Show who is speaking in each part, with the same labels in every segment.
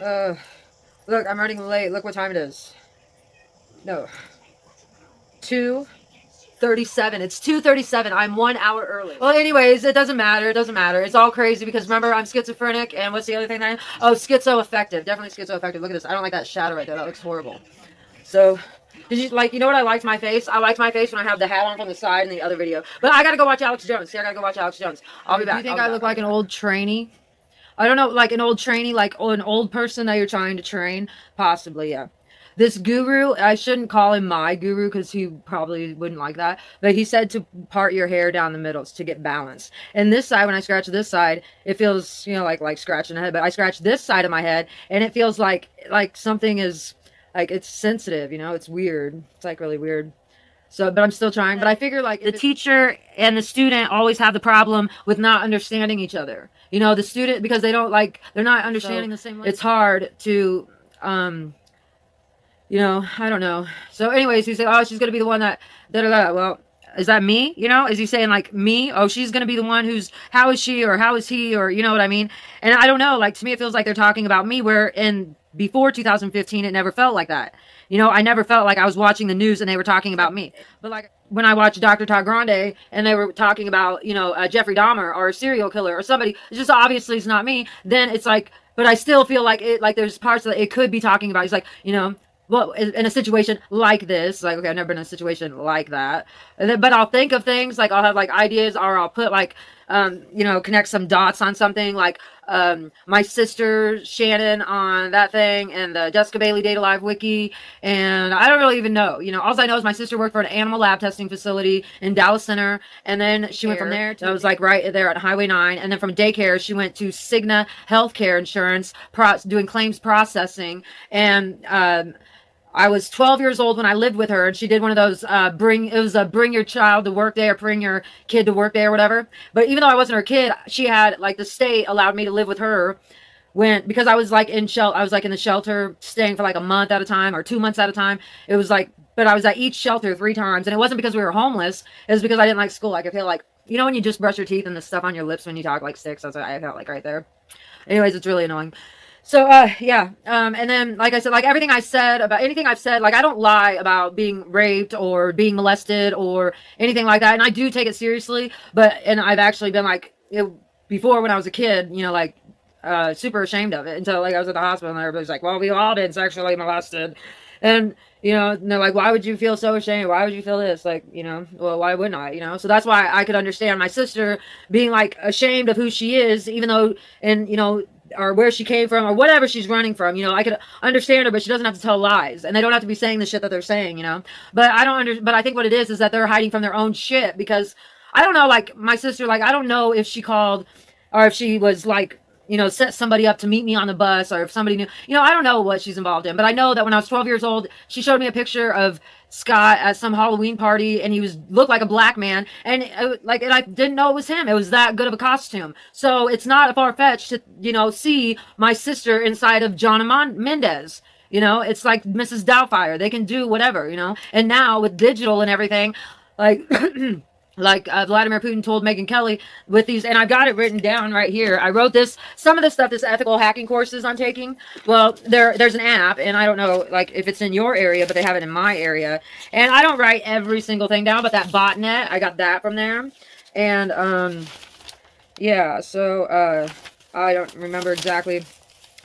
Speaker 1: Uh, look, I'm running late. Look what time it is. No, 2:37. It's 2:37. I'm 1 hour early. Well, anyways, it doesn't matter. It doesn't matter. It's all crazy because remember, I'm schizophrenic, and what's the other thing that I am? Oh, schizoaffective. Definitely schizoaffective. Look at this. I don't like that shadow right there. That looks horrible. So, did you like? You know what I liked my face? I liked my face when I have the hat on from the side in the other video. But I gotta go watch Alex Jones. See, I gotta go watch Alex Jones. I'll be back. Do you think I look like an old trainee? I don't know, like an old trainee, like an old person that you're trying to train? Possibly, yeah. This guru, I shouldn't call him my guru because he probably wouldn't like that. But he said to part your hair down the middle to get balance. And this side, when I scratch this side, it feels, like scratching a head. But I scratch this side of my head, and it feels like something is like it's sensitive. It's weird. It's like really weird. So, but I'm still trying. But I figure like the teacher and the student always have the problem with not understanding each other. The student, because they're not understanding the same language. It's hard to, I don't know. So anyways, he said, oh, she's going to be the one that, da da da. Well, is that me? Is he saying like me? Oh, she's going to be the one who's, how is she or how is he, or you know what I mean? And I don't know, like to me, it feels like they're talking about me where before 2015, it never felt like that. I never felt like I was watching the news and they were talking about me. But like when I watched Dr. Todd Grande and they were talking about, Jeffrey Dahmer or a serial killer or somebody, it's just obviously it's not me. Then it's like, but I still feel like it, like there's parts that it could be talking about. It's like, well, in a situation like this, like, okay, I've never been in a situation like that. But I'll think of things, like I'll have like ideas, or I'll put like, connect some dots on something, like my sister Shannon on that thing, and the Jessica Bailey Data Live wiki, and I don't really even know. All I know is my sister worked for an animal lab testing facility in Dallas Center, and then she went from there to, that was like right there at Highway 9, and then from daycare she went to Cigna Healthcare Insurance, doing claims processing, and I was 12 years old when I lived with her, and she did one of those bring your child to work day or bring your kid to work day or whatever. But even though I wasn't her kid, she had like the state allowed me to live with her because I was like in the shelter staying for like a month at a time or 2 months at a time. It was like, but I was at each shelter 3 times, and it wasn't because we were homeless. It was because I didn't like school. I could feel like, when you just brush your teeth and the stuff on your lips when you talk like sticks. That's what I felt like right there. Anyways, it's really annoying. So, yeah. And then, like I said, like everything I said about anything I've said, like I don't lie about being raped or being molested or anything like that. And I do take it seriously, and I've actually been like, before when I was a kid, like, super ashamed of it until like I was at the hospital and everybody's like, well, we've all been sexually molested. And, and they're like, why would you feel so ashamed? Why would you feel this? Like, well, why wouldn't I, So that's why I could understand my sister being like ashamed of who she is, even though, and, or where she came from or whatever she's running from, I could understand her, but she doesn't have to tell lies, and they don't have to be saying the shit that they're saying, but but I think what it is that they're hiding from their own shit, because I don't know, like my sister, like I don't know if she called or if she was like, set somebody up to meet me on the bus, or if somebody knew, I don't know what she's involved in, but I know that when I was 12 years old, she showed me a picture of Scott at some Halloween party, and he looked like a black man, and and I didn't know it was him. It was that good of a costume. So it's not far-fetched to, see my sister inside of John Mendez. It's like Mrs. Doubtfire. They can do whatever, and now with digital and everything, like like Vladimir Putin told Megyn Kelly with these, and I've got it written down right here. I wrote some of this stuff, this ethical hacking courses I'm taking. Well, there's an app, and I don't know like if it's in your area, but they have it in my area. And I don't write every single thing down, but that botnet, I got that from there. And yeah, so I don't remember exactly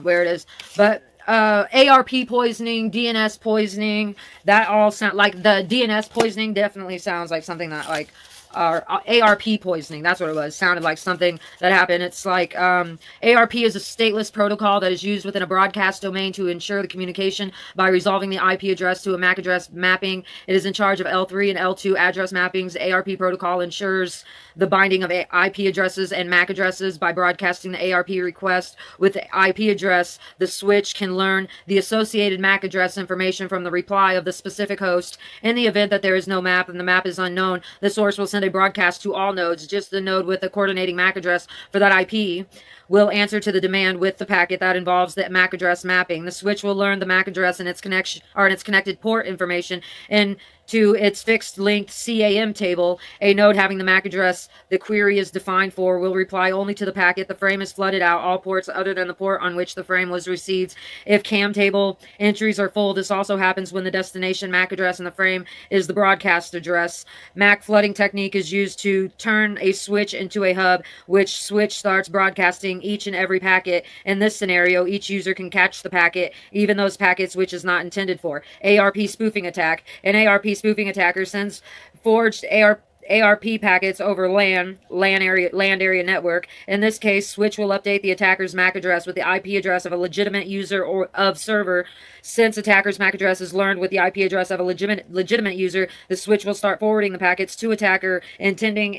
Speaker 1: where it is, but ARP poisoning, DNS poisoning, that all sound like the DNS poisoning definitely sounds like something that like ARP poisoning, that's what it was. Sounded like something that happened. It's like ARP is a stateless protocol that is used within a broadcast domain to ensure the communication by resolving the IP address to a MAC address mapping. It is in charge of L3 and L2 address mappings. The ARP protocol ensures the binding of IP addresses and MAC addresses by broadcasting the ARP request with the IP address. The switch can learn the associated MAC address information from the reply of the specific host. In the event that there is no map and the map is unknown, the source will send a broadcast to all nodes, just the node with the coordinating MAC address for that IP. will answer to the demand with the packet that involves the MAC address mapping. The switch will learn the MAC address and its connection or its connected port information and to its fixed linked CAM table. A node having the MAC address the query is defined for will reply only to the packet. The frame is flooded out all ports other than the port on which the frame was received. If CAM table entries are full, this also happens when the destination MAC address in the frame is the broadcast address. MAC flooding technique is used to turn a switch into a hub, which switch starts broadcasting each and every packet. In this scenario, each user can catch the packet, even those packets which is not intended for. ARP spoofing attack. An ARP spoofing attacker sends forged ARP packets over land area network. In this case, switch will update the attacker's MAC address with the IP address of a legitimate user or of server. Since attacker's MAC address is learned with the IP address of a legitimate user, the switch will start forwarding the packets to attacker, intending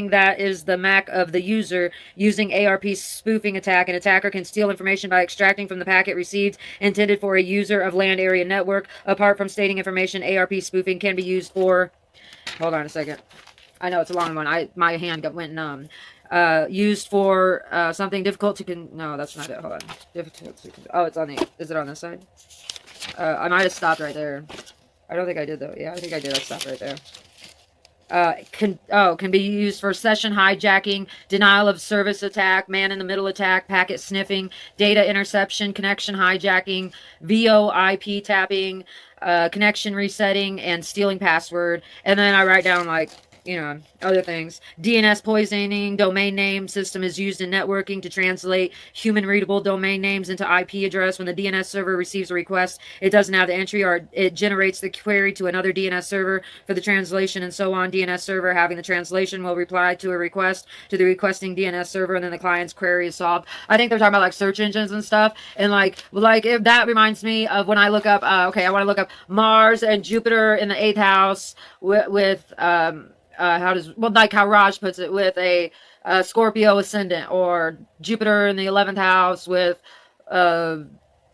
Speaker 1: that is the MAC of the user. Using ARP spoofing attack, an attacker can steal information by extracting from the packet received intended for a user of land area network. Apart from stating information, ARP spoofing can be used for... Hold on a second. I know it's a long one. My hand went numb. Used for something difficult to... No, that's not it. Hold on. Difficult to... Oh, it's on the... Is it on this side? I might have stopped right there. I don't think I did, though. Yeah, I think I did. I stopped right there. Can be used for session hijacking, denial of service attack, man-in-the-middle attack, packet sniffing, data interception, connection hijacking, VoIP tapping, connection resetting, and stealing password. And then I write down, like, you know, other things. DNS poisoning, domain name system is used in networking to translate human-readable domain names into IP address. When the DNS server receives a request, it doesn't have the entry, or it generates the query to another DNS server for the translation and so on. DNS server having the translation will reply to a request to the requesting DNS server, and then the client's query is solved. I think they're talking about like search engines and stuff, and like if that reminds me of when I look up, okay, I want to look up Mars and Jupiter in the 8th house with like how Raj puts it, with a Scorpio ascendant, or Jupiter in the 11th house with I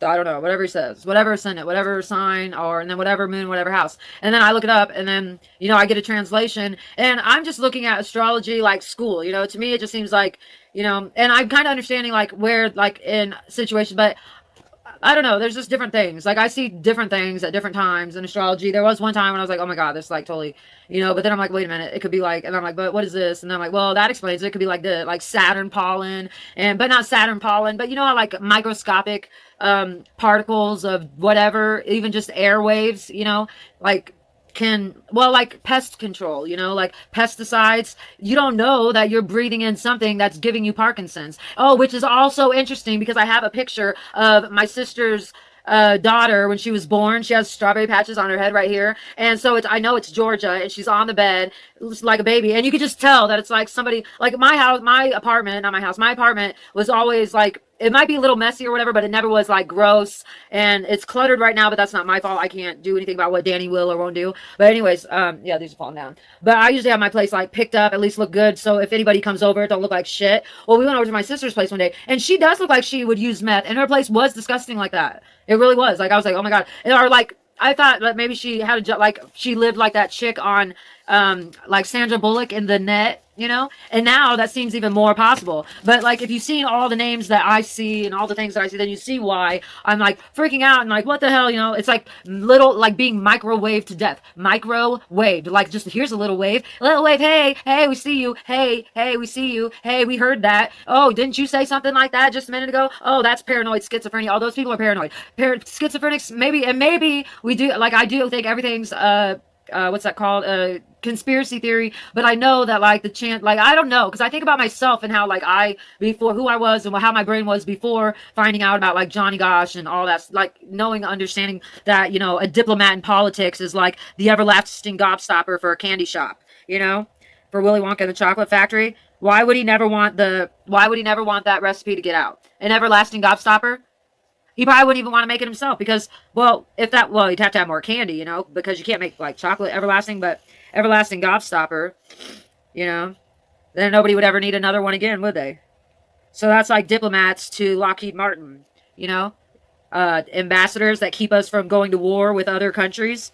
Speaker 1: don't know, whatever he says, whatever ascendant, whatever sign, or and then whatever moon, whatever house. And then I look it up, and then I get a translation, and I'm just looking at astrology like school. To me it just seems like, and I'm kind of understanding like where, like, in situations, but I don't know. There's just different things. Like, I see different things at different times in astrology. There was one time when I was like, oh my God, this is like totally, but then I'm like, wait a minute. It could be like, and I'm like, but what is this? And then I'm like, well, that explains it. It could be like like Saturn pollen, but not Saturn pollen, but how like microscopic, particles of whatever, even just airwaves, like, like pest control, like pesticides. You don't know that you're breathing in something that's giving you Parkinson's. Oh, which is also interesting because I have a picture of my sister's daughter when she was born. She has strawberry patches on her head right here, and so I know it's Georgia, and she's on the bed like a baby, and you could just tell that it's like somebody, like my apartment was always like, it might be a little messy or whatever, but it never was like gross, and it's cluttered right now, but that's not my fault. I can't do anything about what Danny will or won't do. But anyways, yeah, these are falling down. But I usually have my place like picked up, at least look good, so if anybody comes over, it don't look like shit. Well, we went over to my sister's place one day, and she does look like she would use meth, and her place was disgusting like that. It really was. Like, I was like, oh my God. Or like, I thought that maybe she had she lived like that chick on, like Sandra Bullock in The Net, and now that seems even more possible. But like, if you've seen all the names that I see and all the things that I see, then you see why I'm like freaking out and like, what the hell, it's like little, like being microwaved to death. Microwaved, like, just here's a little wave, hey, we see you, hey, we see you, hey, we heard that, oh, didn't you say something like that just a minute ago? Oh, that's paranoid schizophrenia. All those people are paranoid. Schizophrenics, maybe we do, like, I do think everything's what's that called? Conspiracy theory. But I know that, like, the chance, like, I don't know, because I think about myself and how, like, before who I was and how my brain was before finding out about, like, Johnny Gosh and all that, like, understanding that, a diplomat in politics is like the everlasting gobstopper for a candy shop, for Willy Wonka and the Chocolate Factory. Why would he never want that recipe to get out? An everlasting gobstopper? He probably wouldn't even want to make it himself because, he'd have to have more candy, because you can't make, like, chocolate everlasting, but everlasting gobstopper, then nobody would ever need another one again, would they? So that's like diplomats to Lockheed Martin, ambassadors that keep us from going to war with other countries.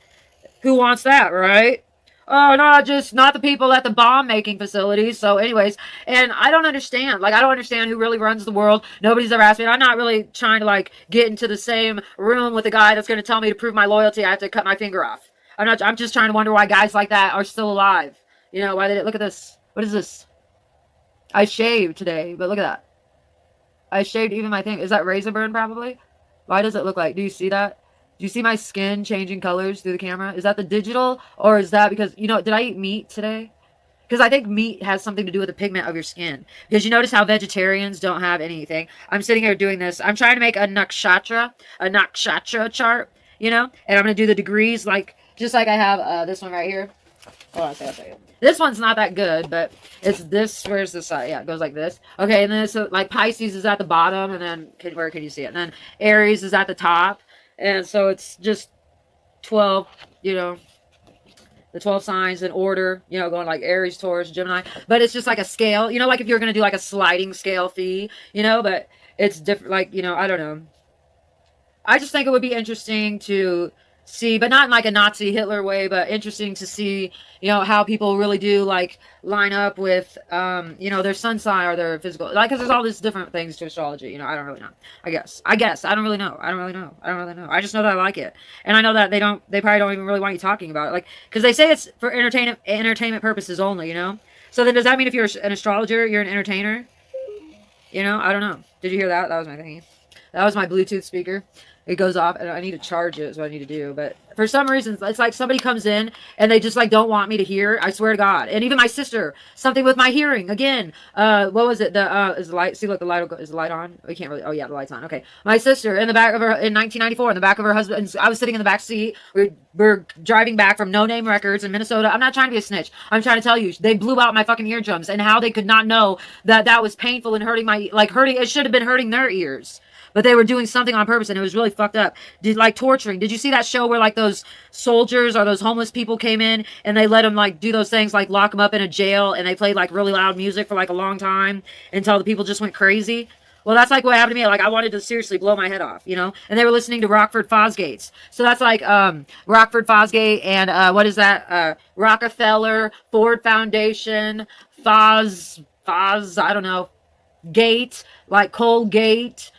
Speaker 1: Who wants that, right? Oh, no, just not the people at the bomb making facilities. So, anyways, and I don't understand. Like, I don't understand who really runs the world. Nobody's ever asked me. I'm not really trying to, like, get into the same room with a guy that's going to tell me to prove my loyalty. I have to cut my finger off. I'm just trying to wonder why guys like that are still alive. You know, why they, look at this. What is this? I shaved today, but look at that. I shaved even my thing. Is that razor burn probably? Why does it look like? Do you see that? Do you see my skin changing colors through the camera? Is that the digital? Or is that because, you know, did I eat meat today? Because I think meat has something to do with the pigment of your skin. Because you notice how vegetarians don't have anything. I'm sitting here doing this. I'm trying to make a nakshatra chart, you know? And I'm going to do the degrees like, just like I have this one right here. Hold on a second. This one's not that good, but it's this. Where's the side? Yeah, it goes like this. Okay, and then it's like Pisces is at the bottom, and then where can you see it? And then Aries is at the top, and so it's just 12. You know, the 12 signs in order. You know, going like Aries, Taurus, Gemini. But it's just like a scale. You know, like if you're gonna do like a sliding scale fee. You know, but it's different. Like, you know, I don't know. I just think it would be interesting to see, but not in like a Nazi Hitler way, but interesting to see, you know, how people really do like line up with, you know, their sun sign or their physical, like, cause there's all these different things to astrology, you know, I don't really know. I guess, I don't really know. I don't really know. I just know that I like it. And I know that they probably don't even really want you talking about it. Like, cause they say it's for entertainment purposes only, you know? So then does that mean if you're an astrologer, you're an entertainer? You know, I don't know. Did you hear that? That was my thingy. That was my Bluetooth speaker. It goes off and I need to charge it is what I need to do. But for some reason, it's like somebody comes in and they just like don't want me to hear. I swear to God. And even my sister, something with my hearing again. What was it? Is the light? See, look, the light is the light on? We can't really. Oh yeah, the light's on. Okay. My sister in the back of her in 1994 in the back of her husband. I was sitting in the back seat. We're driving back from No Name Records in Minnesota. I'm not trying to be a snitch. I'm trying to tell you, they blew out my fucking eardrums and how they could not know that was painful and hurting hurting. It should have been hurting their ears. But they were doing something on purpose, and it was really fucked up. Like torturing. Did you see that show where like those soldiers or those homeless people came in and they let them like do those things, like lock them up in a jail, and they played like really loud music for like a long time until the people just went crazy? Well, that's like what happened to me. Like I wanted to seriously blow my head off, you know. And they were listening to Rockford Fosgates. So that's like Rockford Fosgate and what is that? Rockefeller, Ford Foundation, I don't know, Gate, like Colgate.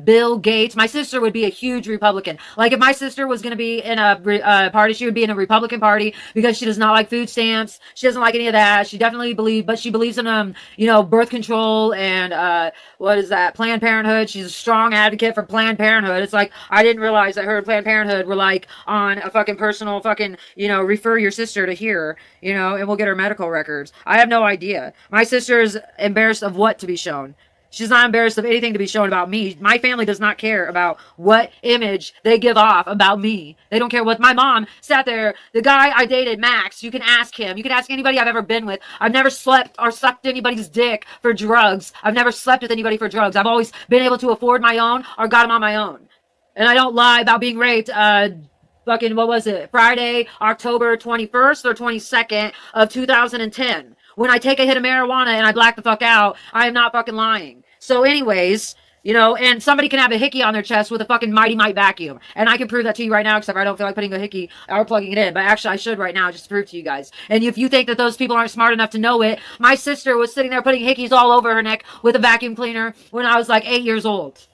Speaker 1: Bill Gates. My sister would be a huge Republican. Like if my sister was going to be in a party, she would be in a Republican party because she does not like food stamps. She doesn't like any of that. She definitely she believes in you know, birth control and what is that? Planned Parenthood. She's a strong advocate for Planned Parenthood. It's like I didn't realize that her and Planned Parenthood were like on a fucking personal fucking, you know, refer your sister to here, you know, and we'll get her medical records. I have no idea. My sister is embarrassed of what to be shown. She's not embarrassed of anything to be shown about me. My family does not care about what image they give off about me. They don't care what my mom sat there. The guy I dated, Max, you can ask him. You can ask anybody I've ever been with. I've never slept or sucked anybody's dick for drugs. I've never slept with anybody for drugs. I've always been able to afford my own or got them on my own. And I don't lie about being raped. Fucking, what was it? Friday, October 21st or 22nd of 2010. When I take a hit of marijuana and I black the fuck out, I am not fucking lying. So anyways, you know, and somebody can have a hickey on their chest with a fucking Mighty Might vacuum. And I can prove that to you right now, except I don't feel like putting a hickey or plugging it in. But actually, I should right now just to prove to you guys. And if you think that those people aren't smart enough to know it, my sister was sitting there putting hickeys all over her neck with a vacuum cleaner when I was like 8 years old.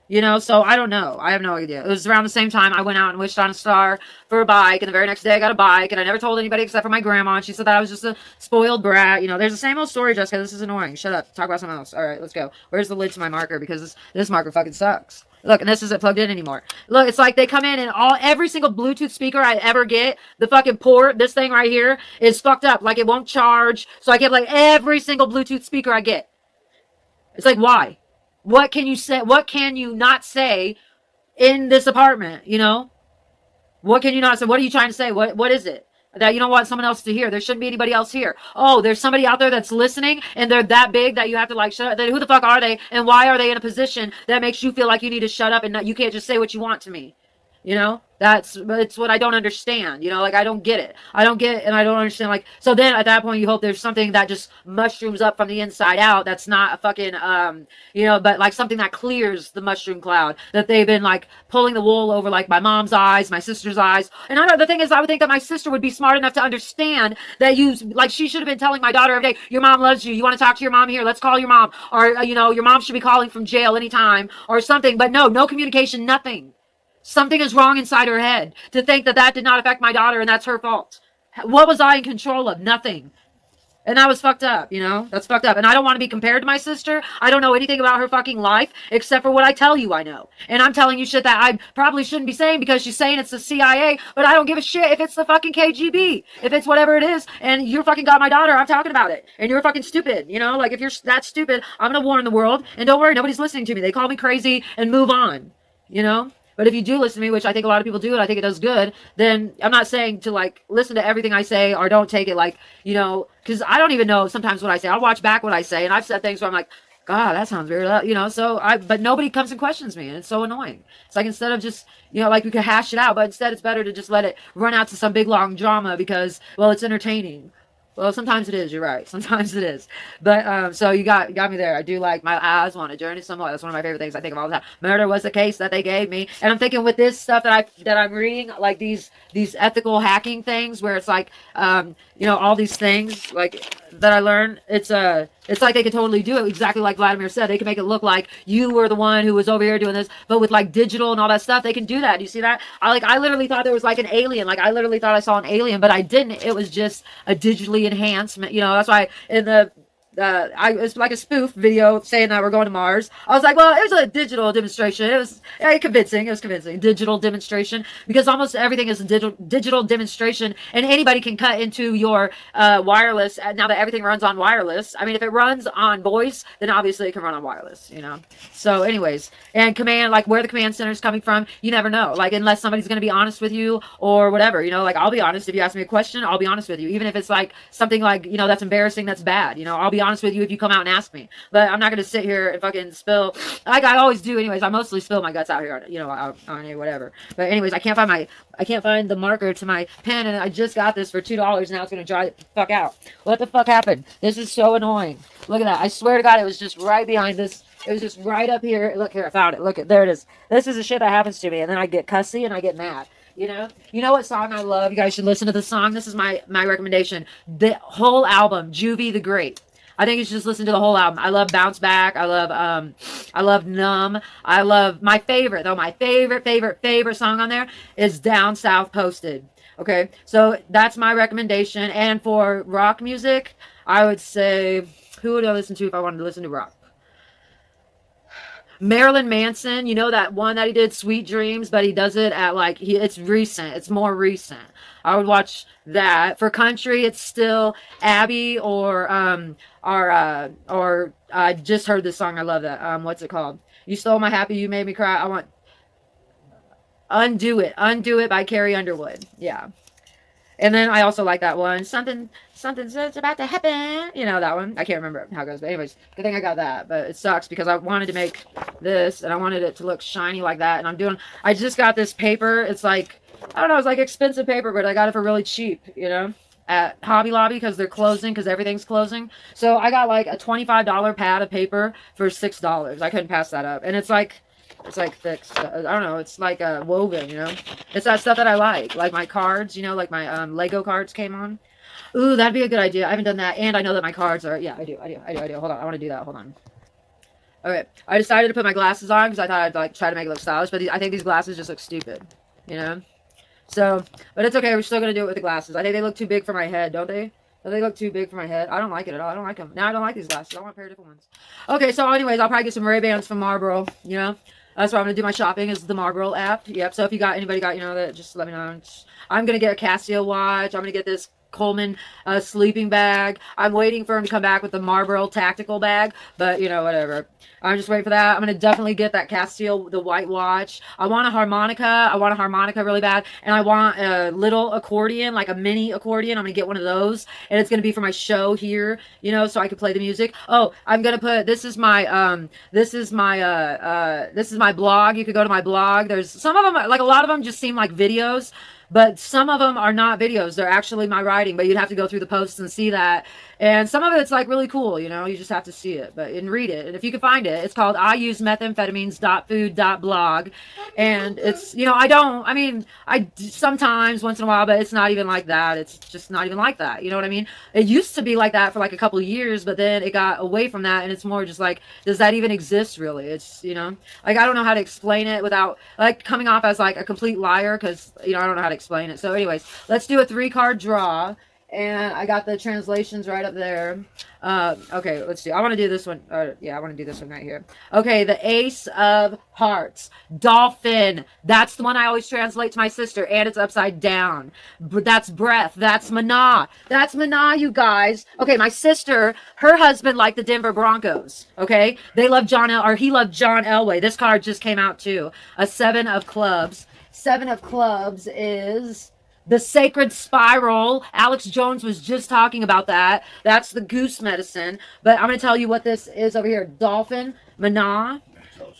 Speaker 1: You know, so I don't know. I have no idea. It was around the same time I went out and wished on a star for a bike. And the very next day I got a bike. And I never told anybody except for my grandma. And she said that I was just a spoiled brat. You know, there's the same old story, Jessica. This is annoying. Shut up. Talk about something else. All right, let's go. Where's the lid to my marker? Because this marker fucking sucks. Look, and this isn't plugged in anymore. Look, it's like they come in and every single Bluetooth speaker I ever get, the fucking port, this thing right here, is fucked up. Like it won't charge. So I get like every single Bluetooth speaker I get. It's like, why? What can you say? What can you not say in this apartment? You know, what can you not say? What are you trying to say? What is it that you don't want someone else to hear? There shouldn't be anybody else here. Oh, there's somebody out there that's listening, and they're that big that you have to like shut up. Then who the fuck are they, and why are they in a position that makes you feel like you need to shut up and not, you can't just say what you want to me? You know, It's what I don't understand. You know, like I don't get it. I don't get it, and I don't understand. Like, so then at that point, you hope there's something that just mushrooms up from the inside out. That's not a fucking you know, but like something that clears the mushroom cloud that they've been like pulling the wool over, like my mom's eyes, my sister's eyes. And I know the thing is, I would think that my sister would be smart enough to understand that like she should have been telling my daughter every day, your mom loves you. You want to talk to your mom? Here, let's call your mom. Or you know, your mom should be calling from jail anytime or something. But no communication, nothing. Something is wrong inside her head to think that that did not affect my daughter and that's her fault. What was I in control of? Nothing. And that was fucked up, you know? That's fucked up. And I don't want to be compared to my sister. I don't know anything about her fucking life except for what I tell you I know. And I'm telling you shit that I probably shouldn't be saying because she's saying it's the CIA, but I don't give a shit if it's the fucking KGB. If it's whatever it is, and you're fucking got my daughter, I'm talking about it. And you're fucking stupid, you know? Like, if you're that stupid, I'm gonna warn the world. And don't worry, nobody's listening to me. They call me crazy and move on, you know? But if you do listen to me, which I think a lot of people do, and I think it does good, then I'm not saying to like listen to everything I say or don't take it like, you know, because I don't even know sometimes what I say. I'll watch back what I say, and I've said things where I'm like, God, that sounds weird, you know. But nobody comes and questions me, and it's so annoying. It's like instead of just, you know, like we could hash it out, but instead it's better to just let it run out to some big long drama because, well, it's entertaining. Well, sometimes it is. You're right. Sometimes it is. But so you got me there. I do like my eyes on a journey somewhere. That's one of my favorite things I think of all the time. Murder was the case that they gave me, and I'm thinking with this stuff that I'm reading, like these ethical hacking things, where it's like you know, all these things like that I learned. It's like they could totally do it exactly like Vladimir said. They can make it look like you were the one who was over here doing this, but with like digital and all that stuff, they can do that. Do you see that? I literally thought there was like an alien. Like I literally thought I saw an alien, but I didn't. It was just a digitally enhancement. You know, that's why in the it's like a spoof video saying that we're going to Mars. I was like, well, it was a digital demonstration. It was convincing. It was convincing. Digital demonstration, because almost everything is a digital demonstration, and anybody can cut into your wireless. Now that everything runs on wireless, I mean, if it runs on voice, then obviously it can run on wireless. You know. So, anyways, and command, like where the command center is coming from, you never know. Like unless somebody's going to be honest with you or whatever. You know, like I'll be honest if you ask me a question. I'll be honest with you, even if it's like something like, you know, that's embarrassing, that's bad. You know, I'll be honest with you if you come out and ask me, but I'm not going to sit here and fucking spill like I always do. Anyways, I mostly spill my guts out here, you know, on whatever. But anyways, I can't find the marker to my pen, and I just got this for $2. Now it's going to dry the fuck out. What the fuck happened? This is so annoying. Look at that. I swear to God, it was just right behind this. It was just right up here. Look here, I found it. Look at there it is. This is the shit that happens to me, and then I get cussy and I get mad. You know what song I love? You guys should listen to the song. This is my recommendation. The whole album, Juvie the Great. I think you should just listen to the whole album. I love Bounce Back. I love Numb. I love my favorite song on there is Down South Posted. Okay, so that's my recommendation. And for rock music, I would say, who would I listen to if I wanted to listen to rock? Marilyn Manson, you know that one that he did, Sweet Dreams, but he does it at like, it's recent. It's more recent. I would watch that. For country, it's still Abby or I just heard this song. I love that. What's it called? You Stole My Happy, You Made Me Cry. I want Undo It by Carrie Underwood. Yeah. And then I also like that one, something's about to happen. You know that one. I can't remember how it goes, but anyways, good thing I got that. But it sucks because I wanted to make this and I wanted it to look shiny like that. And I just got this paper. It's like, I don't know, it's like expensive paper, but I got it for really cheap, you know, at Hobby Lobby because they're closing, because everything's closing. So I got like a $25 pad of paper for $6. I couldn't pass that up. And it's like thick stuff. I don't know. It's like woven, you know. It's that stuff that I like my cards, you know, like my Lego cards came on. Ooh, that'd be a good idea. I haven't done that, and I know that my cards are. Yeah, I do. Hold on, I want to do that. Hold on. Okay, I decided to put my glasses on because I thought I'd like try to make it look stylish, but I think these glasses just look stupid, you know. So, but it's okay. We're still gonna do it with the glasses. I think they look too big for my head, don't they? They look too big for my head. I don't like it at all. I don't like them. Now I don't like these glasses. I want a pair of different ones. Okay, so anyways, I'll probably get some Ray-Bans from Marlboro, you know. That's where I'm going to do my shopping, is the Marlboro app. Yep, so if anybody got, you know, that, just let me know. I'm going to get a Casio watch. I'm going to get this Coleman sleeping bag. I'm waiting for him to come back with the Marlboro tactical bag, but you know, whatever. I'm just waiting for that. I'm going to definitely get that Castile, the white watch. I want a harmonica. I want a harmonica really bad. And I want a little accordion, like a mini accordion. I'm going to get one of those. And it's going to be for my show here, you know, so I can play the music. Oh, I'm going to put, this is my blog. You could go to my blog. There's some of them, like a lot of them just seem like videos. But some of them are not videos. They're actually my writing, but you'd have to go through the posts and see that. And some of it's like really cool, you know, you just have to see it and read it. And if you can find it, it's called I use methamphetamines.food.blog. And it's, you know, I sometimes once in a while, but it's not even like that. It's just not even like that. You know what I mean? It used to be like that for like a couple of years, but then it got away from that. And it's more just like, does that even exist really? It's, you know, like I don't know how to explain it without like coming off as like a complete liar because, you know, I don't know how to explain it. So anyways, let's do a 3-card draw. And I got the translations right up there. Okay, let's do. I want to do this one. Yeah, I want to do this one right here. Okay, the Ace of Hearts. Dolphin. That's the one I always translate to my sister. And it's upside down. That's breath. That's mana. That's mana, you guys. Okay, my sister, her husband liked the Denver Broncos. Okay? He loved John Elway. This card just came out too. A 7 of clubs. 7 of clubs is the sacred spiral. Alex Jones was just talking about that. That's the goose medicine. But I'm going to tell you what this is over here. Dolphin, mana.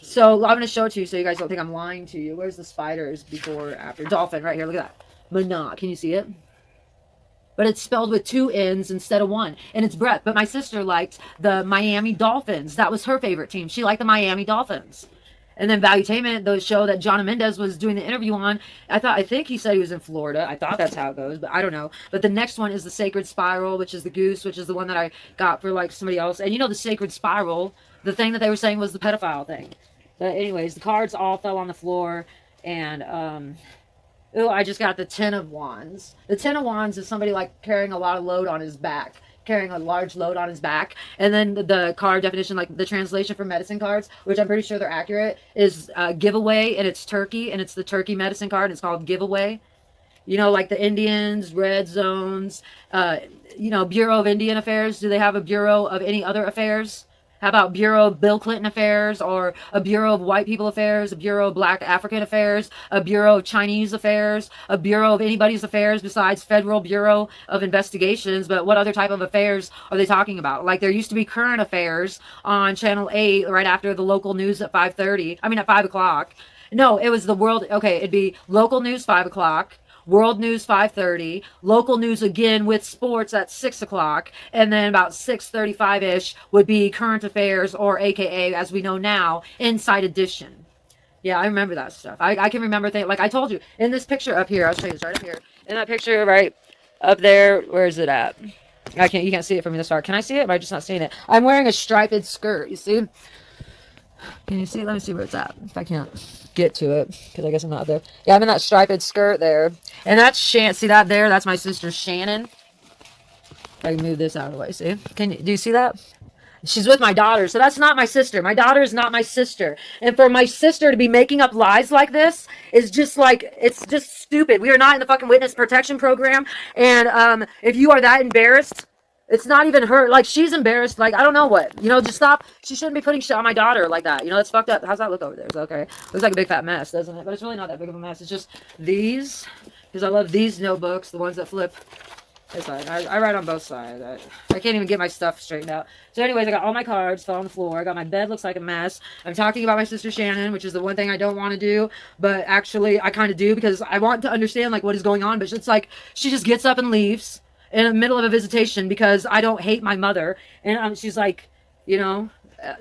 Speaker 1: So I'm going to show it to you so you guys don't think I'm lying to you. Where's the spiders before, after? Dolphin, right here. Look at that. Mana. Can you see it? But it's spelled with 2 N's instead of 1. And it's breath. But my sister liked the Miami Dolphins. That was her favorite team. She liked the Miami Dolphins. And then Valuetainment, the show that John Mendez was doing the interview on, I think he said he was in Florida. I thought that's how it goes, but I don't know. But the next one is the Sacred Spiral, which is the goose, which is the one that I got for like somebody else. And you know the Sacred Spiral, the thing that they were saying was the pedophile thing. But anyways, the cards all fell on the floor. And, oh, I just got the 10 of Wands. The 10 of Wands is somebody like carrying a lot of load on his back. Carrying a large load on his back. And then the card definition, like the translation for medicine cards, which I'm pretty sure they're accurate, is giveaway, and it's turkey, and it's the turkey medicine card. It's called giveaway. You know, like the Indians, red zones, you know, Bureau of Indian Affairs. Do they have a Bureau of any other affairs? How about Bureau of Bill Clinton Affairs, or a Bureau of White People Affairs, a Bureau of Black African Affairs, a Bureau of Chinese Affairs, a Bureau of anybody's affairs besides Federal Bureau of Investigations? But what other type of affairs are they talking about? Like there used to be current affairs on Channel 8 right after the local news at 5:30. I mean at 5 o'clock. No, it was the world. Okay, it'd be local news 5 o'clock. World News 5:30, local news again with sports at 6 o'clock, and then about 6:35-ish would be current affairs, or AKA, as we know now, Inside Edition. Yeah, I remember that stuff. I can remember things, like I told you, in this picture up here, I'll show you this right up here, in that picture right up there, where is it at? You can't see it from me this far. Can I see it? Am I just not seeing it? I'm wearing a striped skirt, you see? Can you see? Let me see where it's at. If I can't get to it, because I guess I'm not there. Yeah, I'm in that striped skirt there. And that's see that there? That's my sister Shannon. If I can move this out of the way, see? Do you see that? She's with my daughter, so that's not my sister. My daughter is not my sister. And for my sister to be making up lies like this is just like, it's just stupid. We are not in the fucking witness protection program. And if you are that embarrassed, it's not even her. Like, she's embarrassed. Like, I don't know what. You know, just stop. She shouldn't be putting shit on my daughter like that. You know, that's fucked up. How's that look over there? Is that okay? Looks like a big fat mess, doesn't it? But it's really not that big of a mess. It's just these. Because I love these notebooks, the ones that flip. It's fine. I write on both sides. I can't even get my stuff straightened out. So anyways, I got all my cards fell on the floor. I got my bed looks like a mess. I'm talking about my sister Shannon, which is the one thing I don't want to do. But actually, I kind of do, because I want to understand, like, what is going on. But it's like, she just gets up and leaves in the middle of a visitation because I don't hate my mother. And she's like, you know,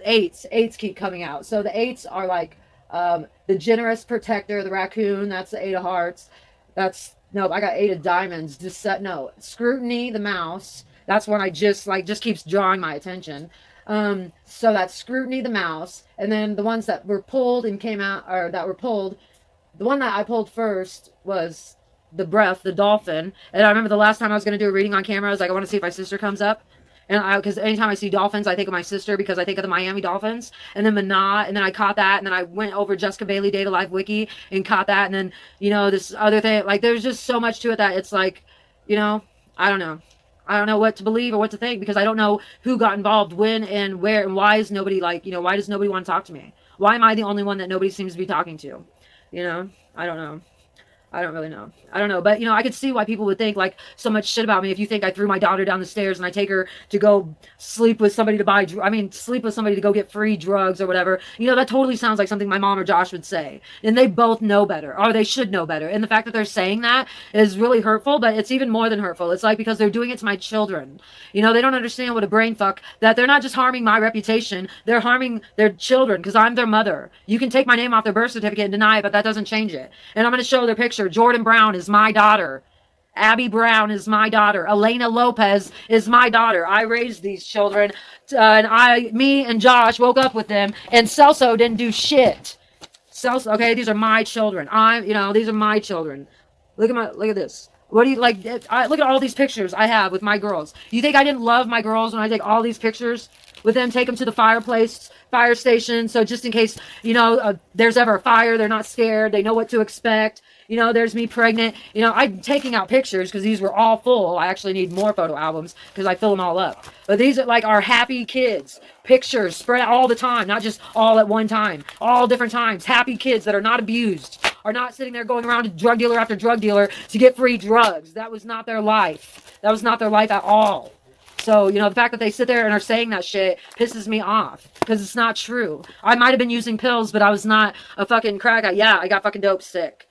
Speaker 1: eights keep coming out. So the eights are like the generous protector, the raccoon. That's the 8 of hearts. Nope, I got 8 of diamonds. Scrutiny, the mouse. That's one I just keeps drawing my attention. So that's scrutiny, the mouse. And then the ones that were pulled and came out, or that were pulled, the one that I pulled first was the breath, the dolphin. And I remember the last time I was going to do a reading on camera, I was like, I want to see if my sister comes up. And because anytime I see dolphins, I think of my sister, because I think of the Miami Dolphins. And then Mana, and then I caught that, and then I went over Jessica Bailey Data Live Wiki and caught that, and then, you know, this other thing. Like, there's just so much to it that it's like, you know, I don't know. I don't know what to believe or what to think because I don't know who got involved, when, and where, and why is nobody like, why does nobody want to talk to me? Why am I the only one that nobody seems to be talking to? You know, I don't know. I don't really know. I don't know. But, I could see why people would think like so much shit about me if you think I threw my daughter down the stairs and I take her to go sleep with somebody to buy, sleep with somebody to go get free drugs or whatever. That totally sounds like something my mom or Josh would say. And they both know better, or they should know better. And the fact that they're saying that is really hurtful, but it's even more than hurtful. It's like because they're doing it to my children. They don't understand what a brain fuck, that they're not just harming my reputation, they're harming their children because I'm their mother. You can take my name off their birth certificate and deny it, but that doesn't change it. And I'm going to show their picture. Jordan Brown is my daughter. Abby Brown is my daughter. Elena Lopez is my daughter. I raised these children, me and Josh woke up with them, and Celso didn't do shit. Celso, okay, these are my children. These are my children. Look at this. What do you like? Look at all these pictures I have with my girls. You think I didn't love my girls when I take all these pictures with them? Take them to the fire station. So just in case, there's ever a fire, they're not scared. They know what to expect. There's me pregnant. I'm taking out pictures because these were all full. I actually need more photo albums because I fill them all up. But these are like our happy kids. Pictures spread out all the time, not just all at one time. All different times. Happy kids that are not abused, are not sitting there going around to drug dealer after drug dealer to get free drugs. That was not their life. That was not their life at all. So, the fact that they sit there and are saying that shit pisses me off because it's not true. I might have been using pills, but I was not a fucking crack. I got fucking dope sick.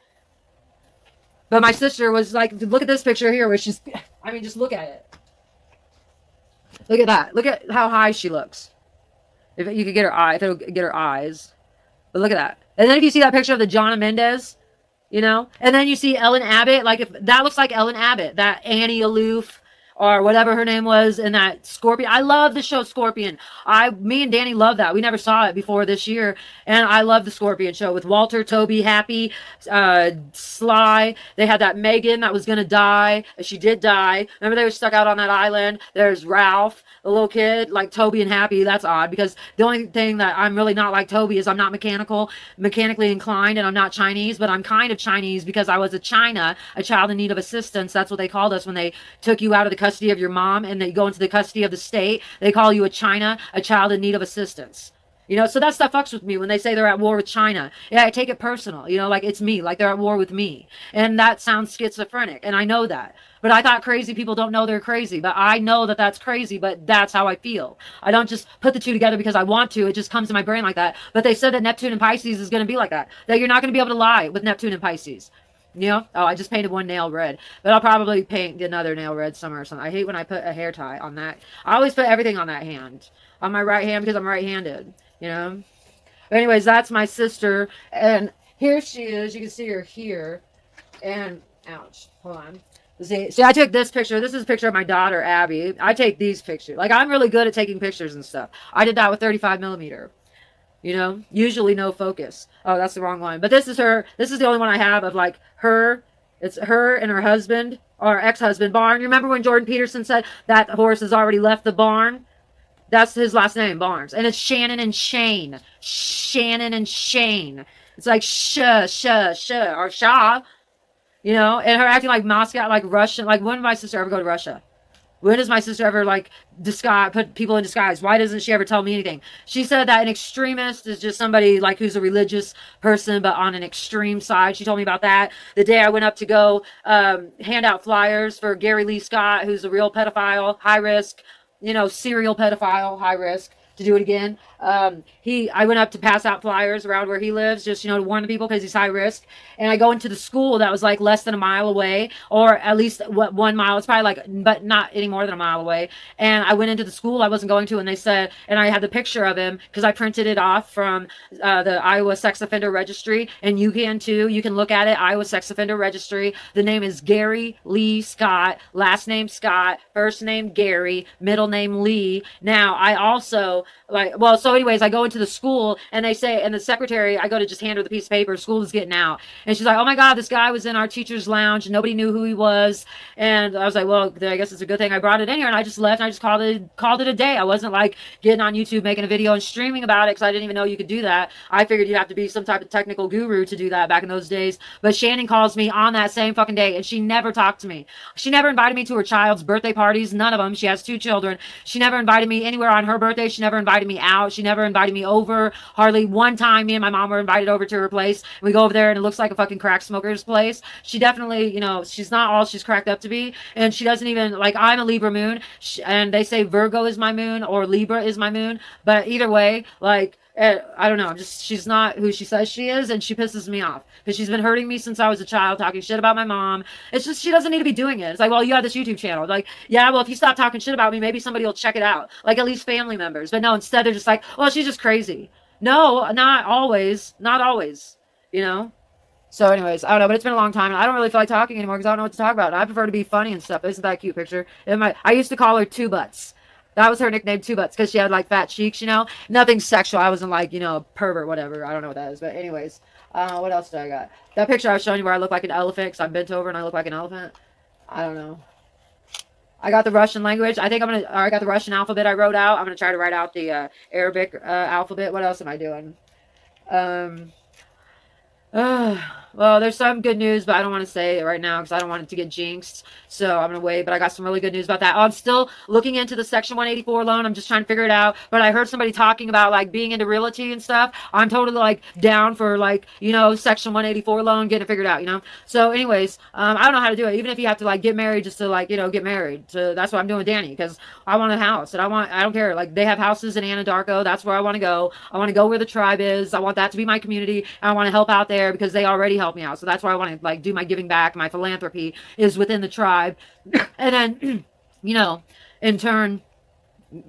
Speaker 1: But my sister was like, look at this picture here, where she's, just look at it. Look at that. Look at how high she looks. If you could get her eye, if it'll get her eyes. But look at that. And then if you see that picture of the Jonna Mendez, and then you see Ellen Abbott, like if that looks like Ellen Abbott, that Annie Aloof, or whatever her name was, in that Scorpion. I love the show Scorpion. Me and Danny love that. We never saw it before this year, and I love the Scorpion show with Walter, Toby, Happy, Sly. They had that Megan that was gonna die. She did die. Remember they were stuck out on that island. There's Ralph, the little kid, like Toby and Happy. That's odd because the only thing that I'm really not like Toby is I'm not mechanically inclined, and I'm not Chinese, but I'm kind of Chinese because I was a child in need of assistance. That's what they called us when they took you out of the custody of your mom and they go into the custody of the state. They call you a child in need of assistance. So that stuff fucks with me when they say they're at war with China. Yeah, I take it personal. Like it's me, like they're at war with me. And that sounds schizophrenic, and I know that. But I thought crazy people don't know they're crazy. But I know that that's crazy, but that's how I feel. I don't just put the two together because I want to. It just comes to my brain like that. But they said that Neptune and Pisces is going to be like that. That you're not going to be able to lie with Neptune and Pisces. Oh, I just painted one nail red, but I'll probably paint another nail red somewhere or something. I hate when I put a hair tie on that. I always put everything on that hand, on my right hand, because I'm right-handed, But anyways, that's my sister, and here she is. You can see her here, and ouch, hold on. See, I took this picture. This is a picture of my daughter, Abby. I take these pictures. Like, I'm really good at taking pictures and stuff. I did that with 35 millimeter. Usually no focus. Oh, that's the wrong one. But this is her. This is the only one I have of like her. It's her and her husband, or ex-husband, Barn. You remember when Jordan Peterson said that horse has already left the barn? That's his last name, Barnes. And it's Shannon and Shane. Shannon and Shane. It's like or Shah. And her acting like Moscow, like Russian. Like, when did my sister ever go to Russia? When does my sister ever, like, put people in disguise? Why doesn't she ever tell me anything? She said that an extremist is just somebody, like, who's a religious person, but on an extreme side. She told me about that the day I went up to go hand out flyers for Gary Lee Scott, who's a real pedophile, high risk, serial pedophile, high risk, to do it again. I went up to pass out flyers around where he lives, just, to warn the people because he's high risk. And I go into the school that was like less than a mile away, or at least 1 mile. It's probably like, but not any more than a mile away. And I went into the school I wasn't going to, and they said, and I had the picture of him because I printed it off from the Iowa Sex Offender Registry, and you can too. You can look at it, Iowa Sex Offender Registry. The name is Gary Lee Scott, last name Scott, first name Gary, middle name Lee. Now, I also like, well, so anyways, I go into the school and they say, and the secretary, I go to just hand her the piece of paper, school is getting out. And she's like, oh my God, this guy was in our teacher's lounge and nobody knew who he was. And I was like, well, I guess it's a good thing I brought it in here. And I just left and I just called it a day. I wasn't like getting on YouTube, making a video and streaming about it because I didn't even know you could do that. I figured you'd have to be some type of technical guru to do that back in those days. But Shannon calls me on that same fucking day and she never talked to me. She never invited me to her child's birthday parties. None of them. She has 2 children. She never invited me anywhere on her birthday. She never invited me out. She never invited me over. Hardly one time me and my mom were invited over to her place. We go over there and it looks like a fucking crack smoker's place. She definitely, she's not all she's cracked up to be. And she doesn't even, like, I'm a Libra moon. And they say Virgo is my moon or Libra is my moon. But either way, like, I don't know. She's not who she says she is, and she pisses me off because she's been hurting me since I was a child, talking shit about my mom. It's just, she doesn't need to be doing it. It's like, well, you have this YouTube channel. Like, yeah, well, if you stop talking shit about me, maybe somebody will check it out. Like, at least family members. But no, instead they're just like, well, she's just crazy. No, not always. Not always. So anyways, I don't know, but it's been a long time, and I don't really feel like talking anymore because I don't know what to talk about. And I prefer to be funny and stuff. Isn't that a cute picture? I used to call her Two Butts. That was her nickname, Two Butts, because she had, like, fat cheeks, Nothing sexual. I wasn't, like, pervert, whatever. I don't know what that is. But anyways, what else do I got? That picture I was showing you where I look like an elephant because I'm bent over and I look like an elephant. I don't know. I got the Russian language. I think I got the Russian alphabet I wrote out. I'm going to try to write out the Arabic alphabet. What else am I doing? Well, there's some good news, but I don't want to say it right now because I don't want it to get jinxed. So I'm going to wait, but I got some really good news about that. I'm still looking into the Section 184 loan. I'm just trying to figure it out. But I heard somebody talking about, like, being into realty and stuff. I'm totally, like, down for, like, Section 184 loan, getting it figured out, So anyways, I don't know how to do it. Even if you have to, like, get married just to, like, get married. So that's what I'm doing with Danny because I want a house. And I don't care. Like, they have houses in Anadarko. That's where I want to go. I want to go where the tribe is. I want that to be my community. And I want to help out there because they already help me out. So that's why I want to, like, do my giving back. My philanthropy is within the tribe. And then, in turn,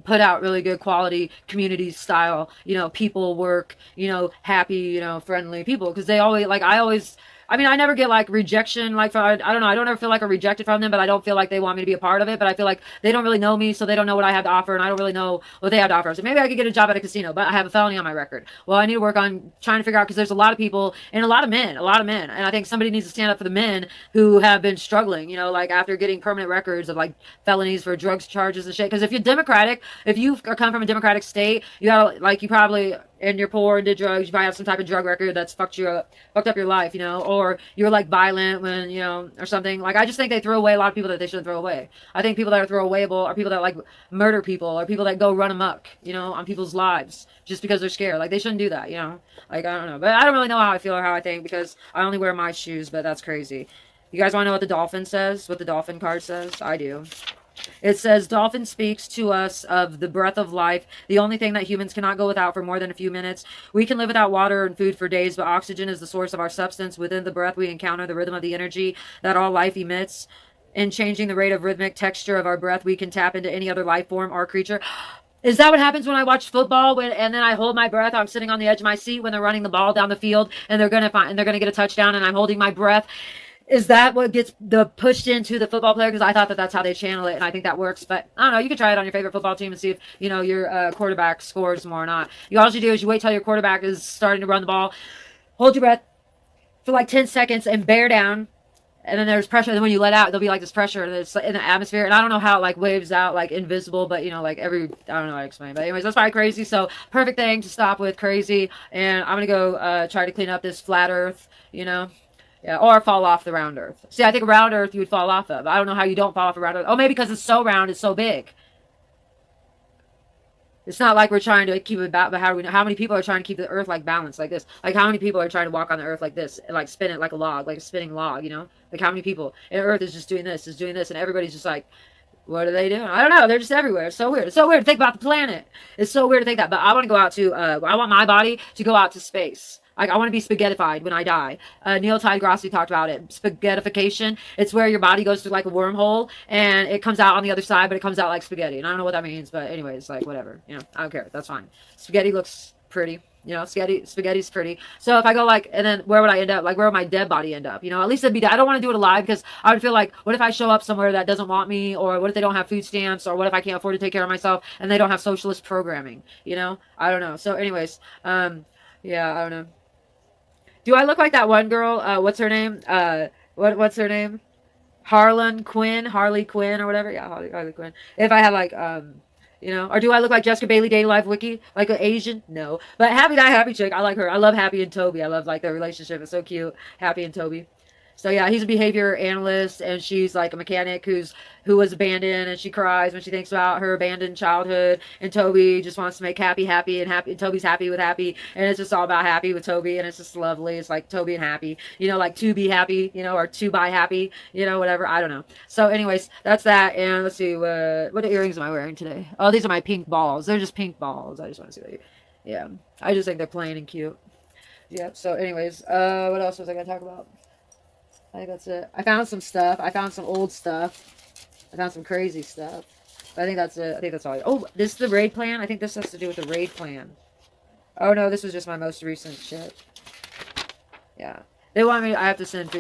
Speaker 1: put out really good quality community style, people work, happy, friendly people. Because they always, like, I never get, like, rejection, like, I don't know, I don't ever feel like I'm rejected from them, but I don't feel like they want me to be a part of it, but I feel like they don't really know me, so they don't know what I have to offer, and I don't really know what they have to offer, so maybe I could get a job at a casino, but I have a felony on my record. Well, I need to work on trying to figure out, because there's a lot of people, and a lot of men, and I think somebody needs to stand up for the men who have been struggling, like, after getting permanent records of, like, felonies for drugs charges and shit, because if you're Democratic, if you come from a Democratic state, you gotta, like, you probably, and you're poor and did drugs, you might have some type of drug record that's fucked up your life, or you're, like, violent when, or something. Like, I just think they throw away a lot of people that they shouldn't throw away. I think people that are throwawayable are people that, like, murder people, or people that go run amok, on people's lives just because they're scared. Like, they shouldn't do that, Like, I don't know. But I don't really know how I feel or how I think because I only wear my shoes, but that's crazy. You guys want to know what the dolphin says? What the dolphin card says? I do. It says, dolphin speaks to us of the breath of life, the only thing that humans cannot go without for more than a few minutes. We can live without water and food for days, but oxygen is the source of our substance. Within the breath, we encounter the rhythm of the energy that all life emits. In changing the rate of rhythmic texture of our breath, we can tap into any other life form or creature. Is that what happens when I watch football? And then I hold my breath. I'm sitting on the edge of my seat when they're running the ball down the field, and they're gonna get a touchdown, and I'm holding my breath. Is that what gets pushed into the football player? Because I thought that's how they channel it, and I think that works. But I don't know. You can try it on your favorite football team and see if your quarterback scores more or not. All you do is you wait till your quarterback is starting to run the ball, hold your breath for like 10 seconds, and bear down. And then there's pressure. And then when you let out, there'll be like this pressure that's in the atmosphere. And I don't know how it like waves out like invisible, but like I don't know how to explain. But anyways, that's probably crazy. So perfect thing to stop with, crazy. And I'm gonna go try to clean up this flat Earth. Yeah, or fall off the round Earth. See, I think round Earth you would fall off of. I don't know how you don't fall off a round Earth. Oh, maybe because it's so round, it's so big. It's not like we're trying to keep it back, but how many people are trying to keep the Earth like balanced like this? Like how many people are trying to walk on the Earth like this and like spin it like a log, like a spinning log? Like how many people? And Earth is just doing this, and everybody's just like, what are they doing? I don't know. They're just everywhere. It's so weird. It's so weird to think about the planet. It's so weird to think that. But I want to go out to. I want my body to go out to space. Like, I want to be spaghettified when I die. Neil Grassi talked about it. Spaghettification. It's where your body goes through, like, a wormhole, and it comes out on the other side, but it comes out like spaghetti. And I don't know what that means, but anyways, like, whatever. I don't care. That's fine. Spaghetti looks pretty. You know, spaghetti's pretty. So if I go like, and then where would I end up? Like, where would my dead body end up? You know, at least it'd be. I don't want to do it alive because I would feel like, what if I show up somewhere that doesn't want me, or what if they don't have food stamps, or what if I can't afford to take care of myself and they don't have socialist programming? You know, I don't know. So, anyways, yeah, I don't know. Do I look like that one girl? What's her name? What's her name? Harley Quinn, or whatever. Yeah, Harley Quinn. If I had like, you know, or do I look like Jessica Bailey, Day Live Wiki, like an Asian? No, but Happy Die Happy chick, I like her. I love Happy and Toby. I love like their relationship. It's so cute, Happy and Toby. So yeah, he's a behavior analyst, and she's like a mechanic who was abandoned, and she cries when she thinks about her abandoned childhood. And Toby just wants to make Happy happy, and happy. And Toby's happy with Happy, and it's just all about Happy with Toby, and it's just lovely. It's like Toby and Happy, you know, like to be happy, you know, or to buy happy, you know, whatever. I don't know. So, anyways, that's that. And let's see, what earrings am I wearing today? Oh, these are my pink balls. They're just pink balls. I just want to see that. Yeah, I just think they're plain and cute. Yep. So, anyways, what else was I gonna talk about? I think that's it. I found some stuff. I found some old stuff. I found some crazy stuff. But I think that's it. I think that's all. Oh, this is the raid plan? I think this has to do with the raid plan. Oh, no, this was just my most recent shit. Yeah. They want me, I have to send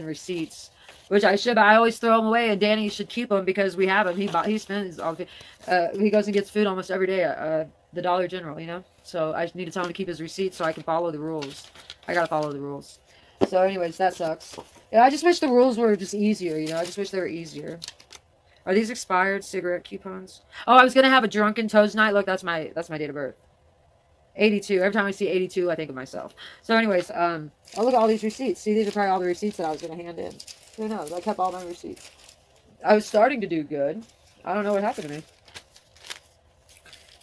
Speaker 1: receipts. Which I should, but I always throw them away, and Danny should keep them because we have them. He spends all, he goes and gets food almost every day at the Dollar General, you know? So I need to tell him to keep his receipts so I can follow the rules. I gotta follow the rules. So, anyways, that sucks. Yeah, I just wish the rules were just easier, you know? I just wish they were easier. Are these expired cigarette coupons? Oh, I was gonna have a drunken toes night. Look, that's my date of birth. 82. Every time I see 82, I think of myself. So, anyways, oh, look at all these receipts. See, these are probably all the receipts that I was gonna hand in. Who knows? I kept all my receipts. I was starting to do good. I don't know what happened to me.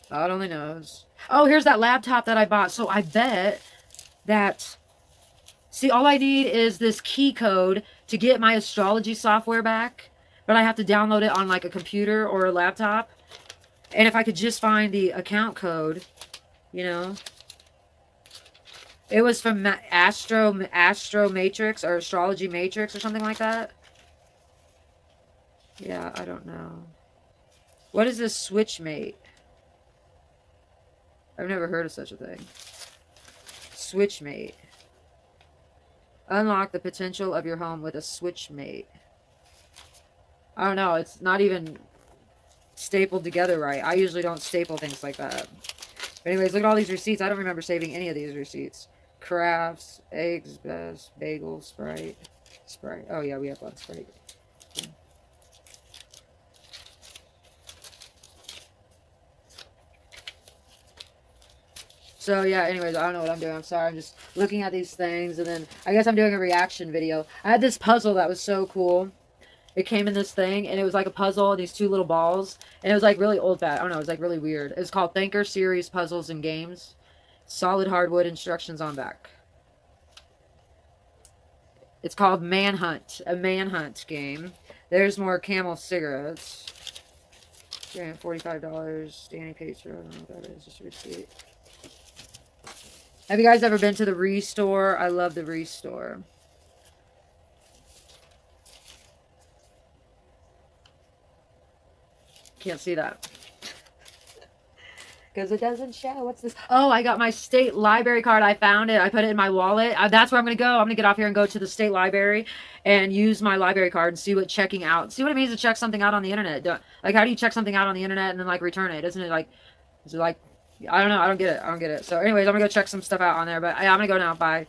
Speaker 1: God only knows. Oh, here's that laptop that I bought. So, I bet that... See, all I need is this key code to get my astrology software back. But I have to download it on like a computer or a laptop. And if I could just find the account code, you know. It was from Astro Matrix or Astrology Matrix or something like that. Yeah, I don't know. What is this Switchmate? I've never heard of such a thing. Switchmate. Unlock the potential of your home with a Switchmate. I don't know. It's not even stapled together right. I usually don't staple things like that. But anyways, look at all these receipts. I don't remember saving any of these receipts. Crafts, eggs, best, bagel, Sprite. Sprite. Oh, yeah, we have one Sprite. So, yeah, anyways, I don't know what I'm doing. I'm sorry. I'm just looking at these things, and then I guess I'm doing a reaction video. I had this puzzle that was so cool. It came in this thing, and it was like a puzzle, and these two little balls, and it was like really old-fashioned. I don't know. It was like really weird. It was called Thinker Series Puzzles and Games. Solid hardwood, instructions on back. It's called Manhunt. A Manhunt game. There's more Camel cigarettes. $45. Danny Pacer. I don't know what that is. Just a receipt. Have you guys ever been to the Restore? I love the Restore. Can't see that. Because it doesn't show. What's this? Oh, I got my state library card. I found it. I put it in my wallet. That's where I'm going to go. I'm going to get off here and go to the state library and use my library card and see what checking out. See what it means to check something out on the internet. Like, how do you check something out on the internet and then, like, return it? Isn't it, like, is it, like... I don't know. I don't get it. So, anyways, I'm going to go check some stuff out on there. But, yeah, I'm going to go now. Bye.